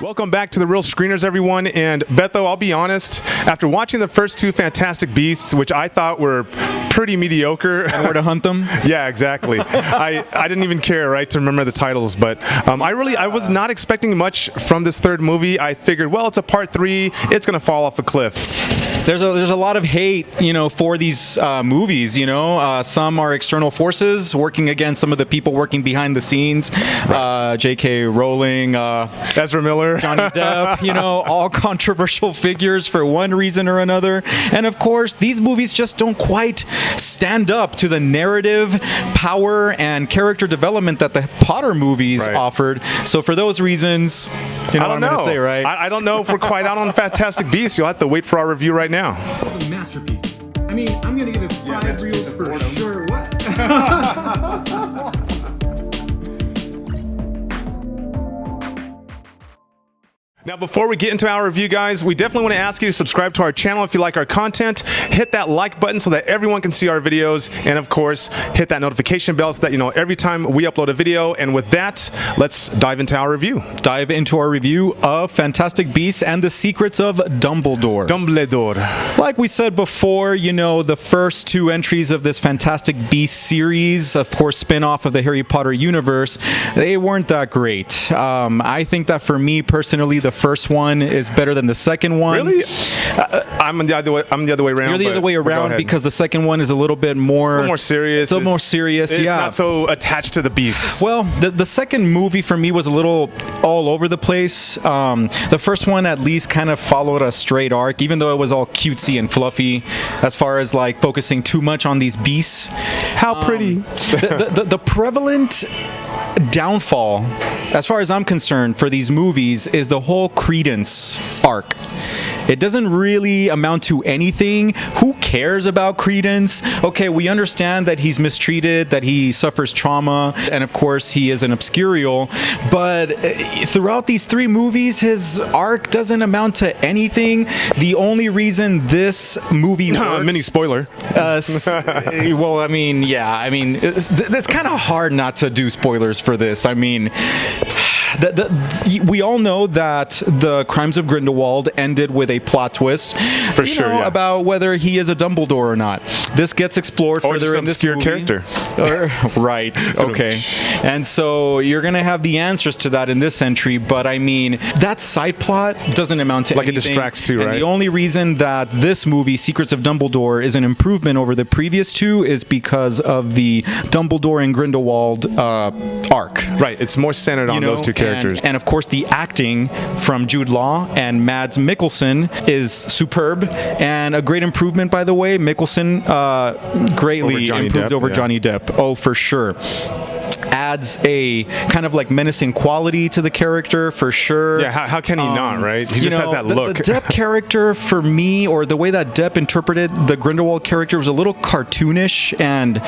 Welcome back to The Real Screeners, everyone. And Betho, I'll be honest, after watching the first two Fantastic Beasts, which I thought were pretty mediocre. And where to hunt them? Yeah, exactly. I didn't even care, right, to remember the titles. But I was not expecting much from this third movie. I figured, well, it's a part 3. It's going to fall off a cliff. There's a lot of hate, for these movies. Some are external forces working against some of the people working behind the scenes. Right. J.K. Rowling, Ezra Miller, Johnny Depp. All controversial figures for one reason or another. And of course, these movies just don't quite stand up to the narrative, power, and character development that the Potter movies offered. So for those reasons, I don't know what I'm going to say, right? I don't know if we're quite out on Fantastic Beasts. You'll have to wait for our review right now. It's a masterpiece. I mean, I'm gonna give it 5 reels for sure. What? Now, before we get into our review, guys, we definitely want to ask you to subscribe to our channel if you like our content. Hit that like button so that everyone can see our videos. And, of course, hit that notification bell so that you know every time we upload a video. And with that, let's dive into our review. Dive into our review of Fantastic Beasts and the Secrets of Dumbledore. Like we said before, the first 2 entries of this Fantastic Beasts series, of course, spin-off of the Harry Potter universe, they weren't that great. I think that for me, personally, the first one is better than the second one. Really? I'm the other way around. You're the other way around because the second one is a little bit more serious. It's more serious. It's not so attached to the beasts. Well, the second movie for me was a little all over the place. The first one at least kind of followed a straight arc, even though it was all cutesy and fluffy as far as like focusing too much on these beasts. How pretty. The prevalent downfall, as far as I'm concerned, for these movies is the whole Credence arc. It doesn't really amount to anything. Who cares about Credence? Okay, we understand that he's mistreated, that he suffers trauma, and of course he is an obscurial, but throughout these 3 movies, his arc doesn't amount to anything. The only reason this movie works... Mini spoiler. Well, it's kind of hard not to do spoilers for this. We all know that the Crimes of Grindelwald ended with a plot twist, for sure, about whether he is a Dumbledore or not. This gets explored further in this movie. Character. Right. Okay. And so you're gonna have the answers to that in this entry, but that side plot doesn't amount to anything. It distracts too, right? And the only reason that this movie, Secrets of Dumbledore, is an improvement over the previous 2 is because of the Dumbledore and Grindelwald arc. Right. It's more centered on those 2 characters. And of course, the acting from Jude Law and Mads Mikkelsen is superb and a great improvement, by the way. Mikkelsen greatly improved over Johnny Depp. Oh, for sure. Adds a kind of like menacing quality to the character, for sure. Yeah, how can he not, right? He just has that look. The Depp character, for me, or the way that Depp interpreted the Grindelwald character, was a little cartoonish and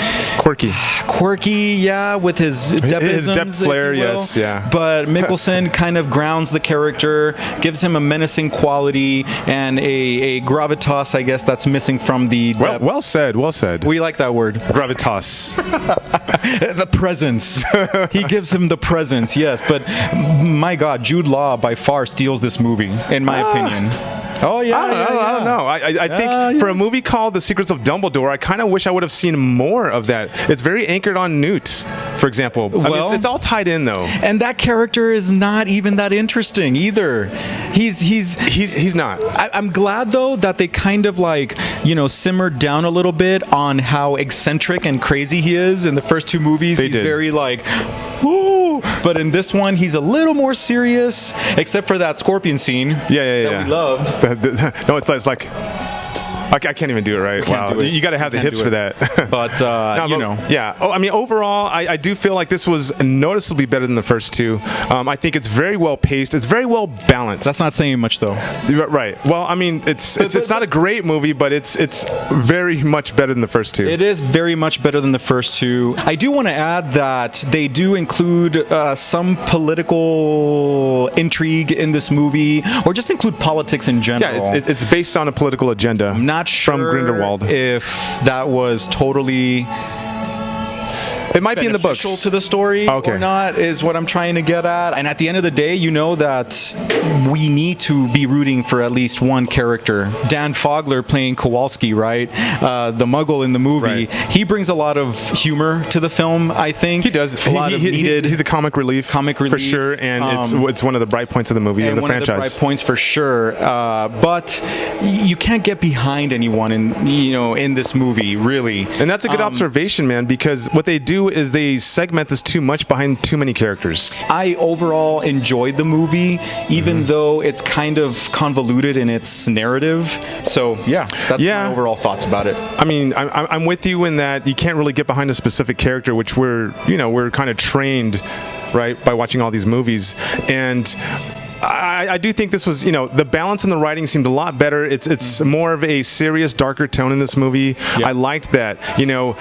quirky, yeah, with his Deppisms, his Depp flair, yes, yeah. But Mikkelsen kind of grounds the character, gives him a menacing quality and a gravitas, I guess, that's missing from the Depp. Well said. We like that word. Gravitas. The presence. He gives him the presence, yes. But my God, Jude Law by far steals this movie, in my opinion. Oh, yeah. I don't know. I think for a movie called The Secrets of Dumbledore, I kind of wish I would have seen more of that. It's very anchored on Newt, for example. Well, it's all tied in, though. And that character is not even that interesting either. He's not. I'm glad, though, that they kind of simmered down a little bit on how eccentric and crazy he is. In the first 2 movies, he's very ooh. But in this one, he's a little more serious, except for that scorpion scene. That we loved. No, it's like... I can't even do it right. Wow, you got to have the hips for that. But yeah. Oh, overall, I do feel like this was noticeably better than the first 2. I think it's very well paced. It's very well balanced. That's not saying much, though. Right. Well, it's not a great movie, but it's very much better than the first 2. It is very much better than the first 2. I do want to add that they do include some political intrigue in this movie, or just include politics in general. Yeah, it's based on a political agenda. I'm not sure from Grindelwald if that was totally It might be in the books. beneficial to the story Okay. or not is what I'm trying to get at. And at the end of the day, you know that we need to be rooting for at least one character. Dan Fogler playing Kowalski, right? The Muggle in the movie. Right. He brings a lot of humor to the film, I think. He does. A lot of needed He's the comic relief. For relief. sure, and it's one of the bright points of the movie and the one franchise. of the bright points for sure. But you can't get behind anyone in this movie, really. And that's a good observation, man, because what they do is they segment this too much behind too many characters. I overall enjoyed the movie, even though it's kind of convoluted in its narrative. So yeah, that's my overall thoughts about it. I mean, I'm with you in that you can't really get behind a specific character, which we're kind of trained, right, by watching all these movies. And I do think this was, the balance in the writing seemed a lot better. It's more of a serious, darker tone in this movie. Yeah. I liked that.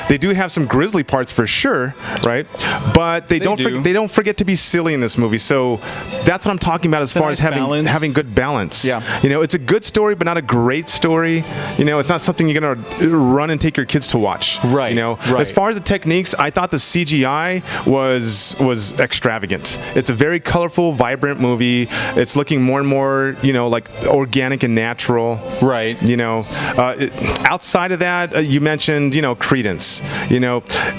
They do have some grisly parts for sure, right? But they don't forget to be silly in this movie. So that's what I'm talking about as far as having good balance. Yeah. It's a good story, but not a great story. It's not something you're gonna run and take your kids to watch. Right. Right. As far as the techniques, I thought the CGI was extravagant. It's a very colorful, vibrant movie. It's looking more and more, like organic and natural. Right. Outside of that, you mentioned, Credence.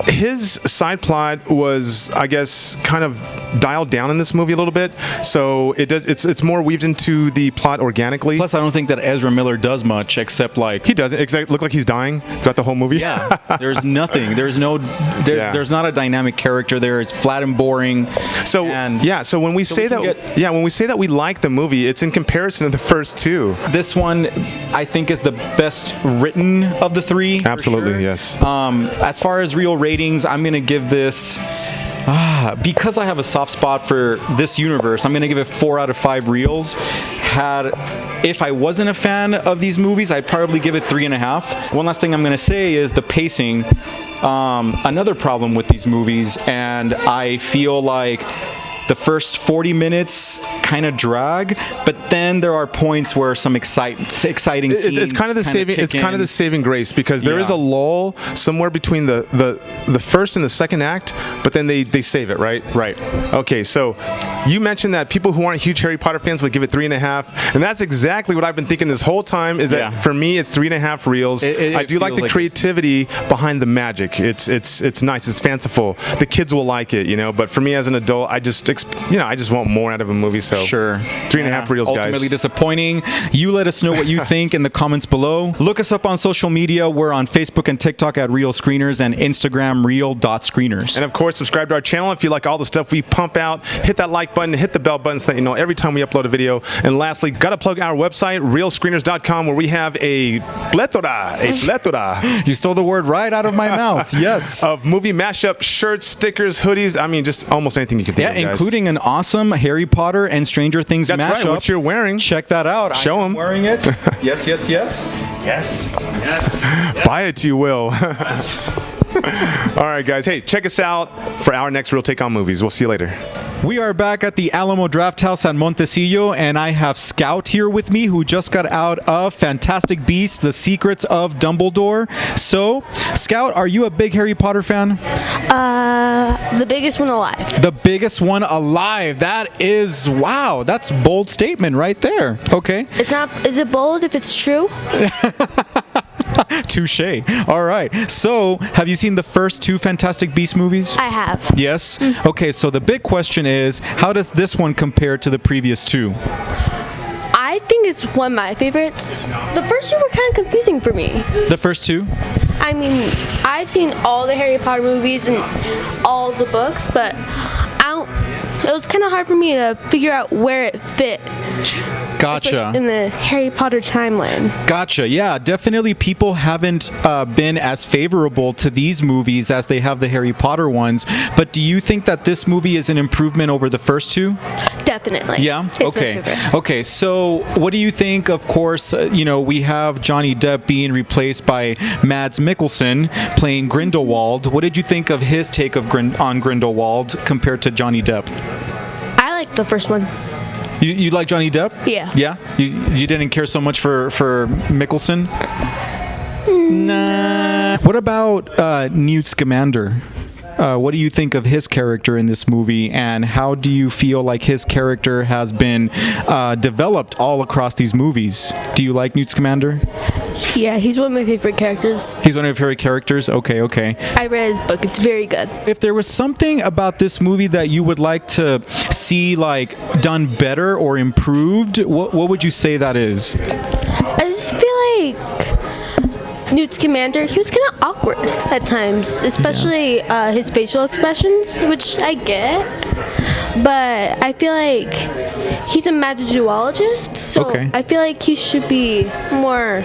His side plot was, I guess, kind of dialed down in this movie a little bit. So it's more weaved into the plot organically. Plus, I don't think that Ezra Miller does much except he doesn't look like he's dying throughout the whole movie. Yeah. There's nothing. There's there's not a dynamic character there. It's flat and boring. So when we say that we like the movie, it's in comparison to the first two. This one, I think, is the best written of the three. Absolutely, for sure. yes. As far as real ratings, I'm going to give this... because I have a soft spot for this universe, I'm going to give it 4 out of 5 reels. If I wasn't a fan of these movies, I'd probably give it 3.5. One last thing I'm going to say is the pacing. Another problem with these movies, and I feel like the first 40 minutes kind of drag, but then there are points where some exciting scenes. It's kind of the saving grace, because there is a lull somewhere between the first and the second act, but then they save it, right? Right. Okay, so you mentioned that people who aren't huge Harry Potter fans would give it 3.5, and that's exactly what I've been thinking this whole time. Is that for me, it's 3.5 reels. I do like the creativity behind the magic. It's nice. It's fanciful. The kids will like it, But for me as an adult, I just want more out of a movie. So sure, 3.5 reels, guys. Ultimately disappointing. You let us know what you think in the comments below. Look us up on social media. We're on Facebook and TikTok at Real Screeners and Instagram real.screeners. And of course, subscribe to our channel if you like all the stuff we pump out. Hit that like button, hit the bell button so that you know every time we upload a video. And lastly, gotta plug our website, realscreeners.com, where we have a plethora. You stole the word right out of my mouth. Yes. Of movie mashup shirts, stickers, hoodies. I mean, just almost anything you can think of, guys. Including an awesome Harry Potter and Stranger Things mashup. That's right, what you're wearing. Check that out. Show them. Wearing it. Yes. Buy it, you will. All right, guys. Hey, check us out for our next Real Take on Movies. We'll see you later. We are back at the Alamo Draft House at Montecillo, and I have Scout here with me, who just got out of Fantastic Beasts: The Secrets of Dumbledore. So, Scout, are you a big Harry Potter fan? The biggest one alive. The biggest one alive. That is, wow, that's a bold statement right there. Okay. It's not. Is it bold if it's true? Touche. All right. So, have you seen the first 2 Fantastic Beasts movies? I have. Yes? Okay, so the big question is, how does this one compare to the previous 2? I think it's one of my favorites. The first 2 were kind of confusing for me. The first 2? I mean, I've seen all the Harry Potter movies and all the books, but it was kind of hard for me to figure out where it fit. Gotcha. In the Harry Potter timeline. Gotcha. Yeah, definitely people haven't been as favorable to these movies as they have the Harry Potter ones. But do you think that this movie is an improvement over the first 2? Definitely. Yeah? It's my Okay. favorite. Okay, so what do you think? Of course, we have Johnny Depp being replaced by Mads Mikkelsen playing Grindelwald. What did you think of his take on Grindelwald compared to Johnny Depp? I like the first one. You like Johnny Depp? Yeah. Yeah? You didn't care so much for Mikkelsen? Nah. What about Newt Scamander? what do you think of his character in this movie, and how do you feel like his character has been developed all across these movies? Do you like Newt Scamander? Yeah, he's one of my favorite characters. He's one of your favorite characters? Okay, okay. I read his book. It's very good. If there was something about this movie that you would like to see like done better or improved, what would you say that is? I just feel like Newt Scamander, he was kind of awkward at times, especially his facial expressions, which I get. But I feel like he's a magizoologist, so Okay. I feel like he should be more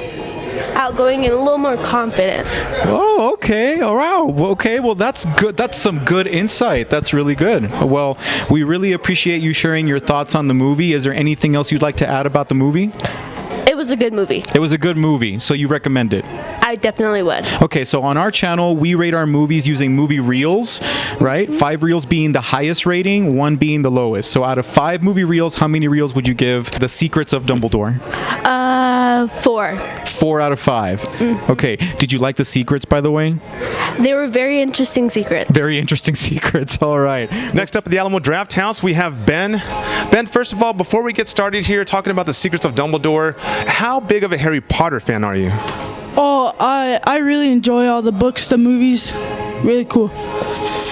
outgoing and a little more confident. Oh, okay. All right. Well, okay. Well, that's good. That's some good insight. That's really good. Well, we really appreciate you sharing your thoughts on the movie. Is there anything else you'd like to add about the movie? It was a good movie. It was a good movie, so you recommend it? I definitely would. Okay, so on our channel, we rate our movies using movie reels, right? 5 reels being the highest rating, 1 being the lowest. So out of 5 movie reels, how many reels would you give The Secrets of Dumbledore? 4. 4 out of 5. Okay, did you like the secrets, by the way? They were very interesting secrets. Very interesting secrets. All right. Next up at the Alamo Draft House, we have Ben. Ben, first of all, before we get started here talking about the Secrets of Dumbledore, how big of a Harry Potter fan are you? Oh, I really enjoy all the books, the movies. Really cool.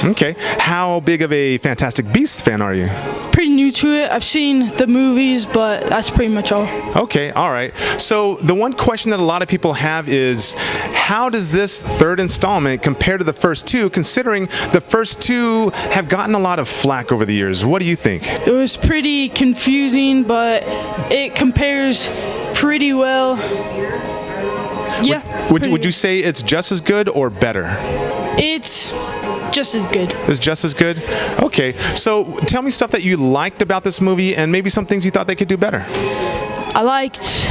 Okay. How big of a Fantastic Beasts fan are you? Pretty new to it. I've seen the movies, but that's pretty much all. Okay, all right. So the one question that a lot of people have is, how does this third installment compare to the first 2, considering the first 2 have gotten a lot of flack over the years? What do you think? It was pretty confusing, but it compares pretty well. Yeah. Would you say it's just as good or better? It's just as good. It's just as good? Okay, so tell me stuff that you liked about this movie and maybe some things you thought they could do better. I liked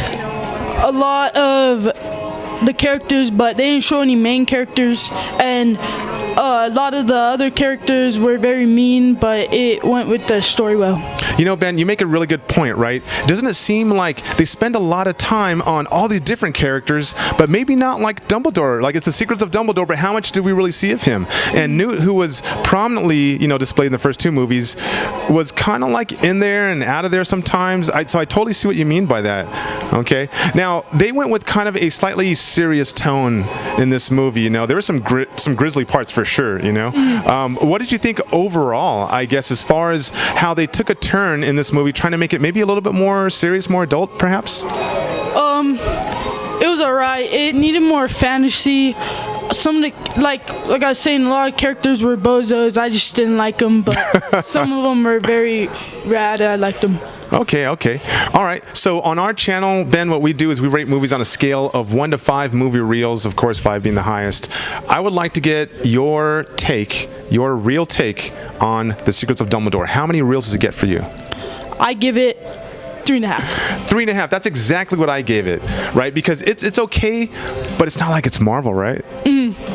a lot of the characters, but they didn't show any main characters, and a lot of the other characters were very mean, but it went with the story well. You know, Ben, you make a really good point, right? Doesn't it seem like they spend a lot of time on all these different characters, but maybe not like Dumbledore? Like, it's the Secrets of Dumbledore, but how much do we really see of him? And Newt, who was prominently, displayed in the first 2 movies, was kind of like in there and out of there sometimes. So I totally see what you mean by that. Okay. Now, they went with kind of a slightly serious tone in this movie. There were some grisly parts for sure. What did you think overall, I guess, as far as how they took a turn in this movie, trying to make it maybe a little bit more serious, more adult, perhaps? It was alright. It needed more fantasy. Some of the, like I was saying, a lot of characters were bozos. I just didn't like them, but some of them were very rad. I liked them. Okay. All right. So on our channel, Ben, what we do is we rate movies on a scale of 1 to 5 movie reels, of course 5 being the highest. I would like to get your real take on The Secrets of Dumbledore. How many reels does it get for you? I give it 3.5. 3.5. That's exactly what I gave it, right? Because it's okay, but it's not like it's Marvel, right?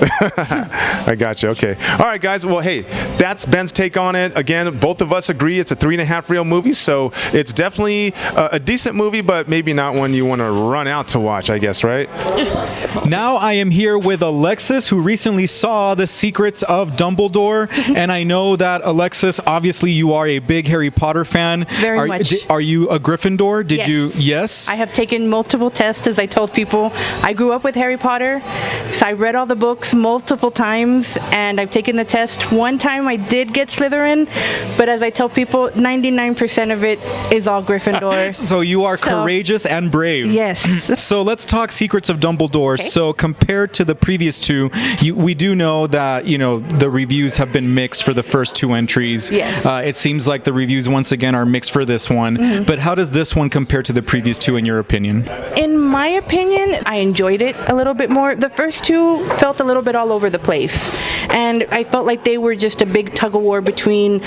I got you. Okay. All right, guys. Well, hey, that's Ben's take on it. Again, both of us agree it's a 3.5 reel movie, so it's definitely a decent movie, but maybe not one you want to run out to watch, I guess, right? Now I am here with Alexis, who recently saw The Secrets of Dumbledore, and I know that, Alexis, obviously you are a big Harry Potter fan. Very much. Are you a Gryffindor? Did Yes. you? Yes. I have taken multiple tests, as I told people. I grew up with Harry Potter, so I read all the books multiple times, and I've taken the test. One time I did get Slytherin, but as I tell people, 99% of it is all Gryffindor. So you are courageous and brave. Yes. So let's talk Secrets of Dumbledore. Okay. So compared to the previous 2, we do know that the reviews have been mixed for the first 2 entries. Yes. It seems like the reviews once again are mixed for this one. But how does this one compare to the previous 2 in your opinion? In my opinion, I enjoyed it a little bit more. The first 2 felt a little bit all over the place, and I felt like they were just a big tug of war between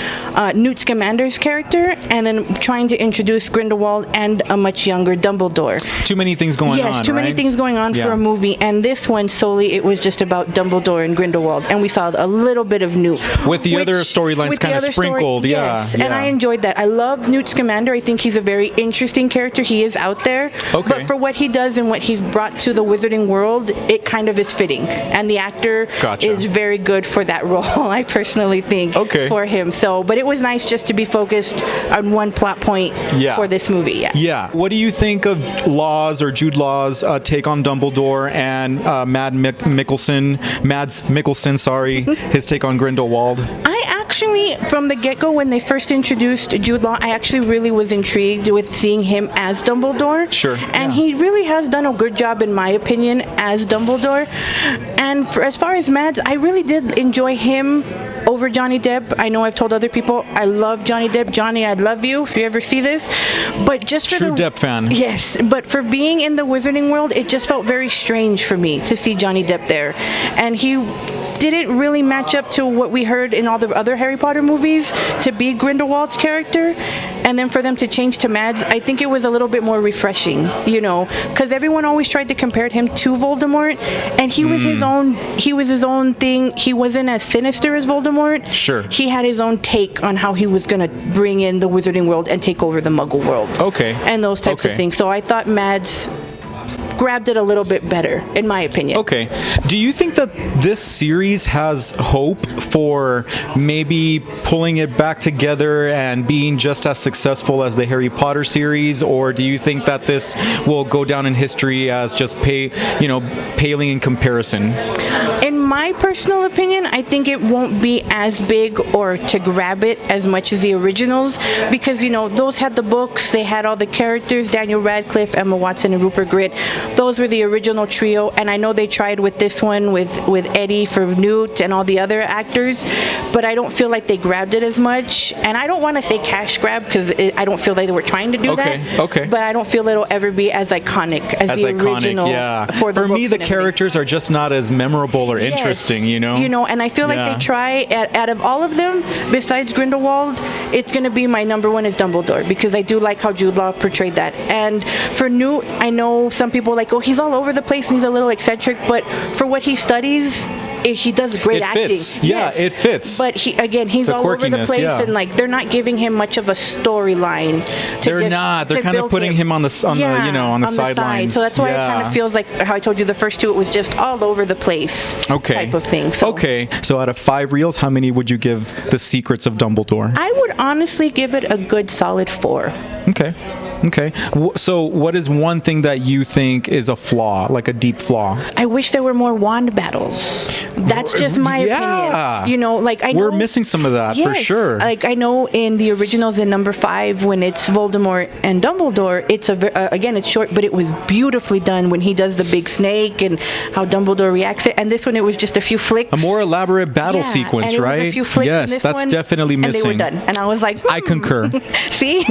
Newt Scamander's character and then trying to introduce Grindelwald and a much younger Dumbledore. Too many things going on. Yes, too many right? things going on Yeah. for a movie, and this one solely it was just about Dumbledore and Grindelwald, and we saw a little bit of Newt. With the other storylines with the kind of other story- sprinkled, yeah, Yes, yeah. and I enjoyed that. I love Newt Scamander. I think he's a very interesting character. He is out there, Okay. but for what he does and what he's brought to the wizarding world, it kind of is fitting. And and the actor Gotcha. is very good for that role. I personally think Okay. for him. So, but it was nice just to be focused on one plot point Yeah. for this movie. Yeah. Yeah. What do you think of Jude Law's take on Dumbledore and Mads Mikkelsen, sorry, his take on Grindelwald? I actually, from the get-go, when they first introduced Jude Law, I actually really was intrigued with seeing him as Dumbledore. Sure. And he really has done a good job, in my opinion, as Dumbledore. And as far as Mads, I really did enjoy him over Johnny Depp. I know I've told other people I love Johnny Depp. Johnny, I love you if you ever see this. But just for True Depp fan. Yes, but for being in the Wizarding world, it just felt very strange for me to see Johnny Depp there. And he didn't really match up to what we heard in all the other Harry Potter movies to be Grindelwald's character. And then for them to change to Mads, I think it was a little bit more refreshing, you know, because everyone always tried to compare him to Voldemort, and he was his own. He was his own thing. He wasn't as sinister as Voldemort. Sure. He had his own take on how he was going to bring in the Wizarding world and take over the Muggle world. Okay. And those types Okay. of things. So I thought Mads grabbed it a little bit better, in my opinion. Okay. Do you think that this series has hope for maybe pulling it back together and being just as successful as the Harry Potter series, or do you think that this will go down in history as just paling in comparison? In my personal opinion, I think it won't be as big or to grab it as much as the originals, because, you know, those had the books, they had all the characters, Daniel Radcliffe, Emma Watson, and Rupert Grint. Those were the original trio, and I know they tried with this one with Eddie for Newt and all the other actors, but I don't feel like they grabbed it as much. And I don't want to say cash grab, because I don't feel like they were trying to do that. Okay. But I don't feel it'll ever be as iconic as the original. Yeah. For me, books the and everything. characters are just not as memorable or interesting, you know? You know, and I feel like Yeah. they try, out of all of them, besides Grindelwald, it's going to be my number one is Dumbledore, because I do like how Jude Law portrayed that. And for Newt, I know some people are like, oh, he's all over the place and he's a little eccentric, but for what he studies, he does great It acting. fits. Yeah, it fits. But he's The all over the quirkiness, place, yeah. and like they're not giving him much of a storyline. They're not. They're kind of putting him on the sidelines. So that's why it kind Yeah. of feels like how I told you the first two. It was just all over the place. Type of thing. So. Okay. So out of 5 reels, how many would you give The Secrets of Dumbledore? I would honestly give it a good solid 4. Okay. So what is one thing that you think is a flaw, like a deep flaw? I wish there were more wand battles. That's just my opinion. You know, like I know We're missing some of that for sure. Like I know in the originals in number 5 when it's Voldemort and Dumbledore, it's again it's short, but it was beautifully done when he does the big snake and how Dumbledore reacts it. And this one it was just a few flicks. A more elaborate battle sequence, and it right? was a few flicks in Yes, this that's one, definitely missing. And they were done. And I was like, I concur. See?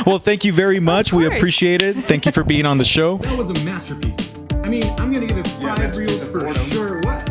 Well, thank you very much. We course. appreciate it. Thank you for being on the show. That was a masterpiece. I mean, I'm gonna give it 5 reels for sure. What?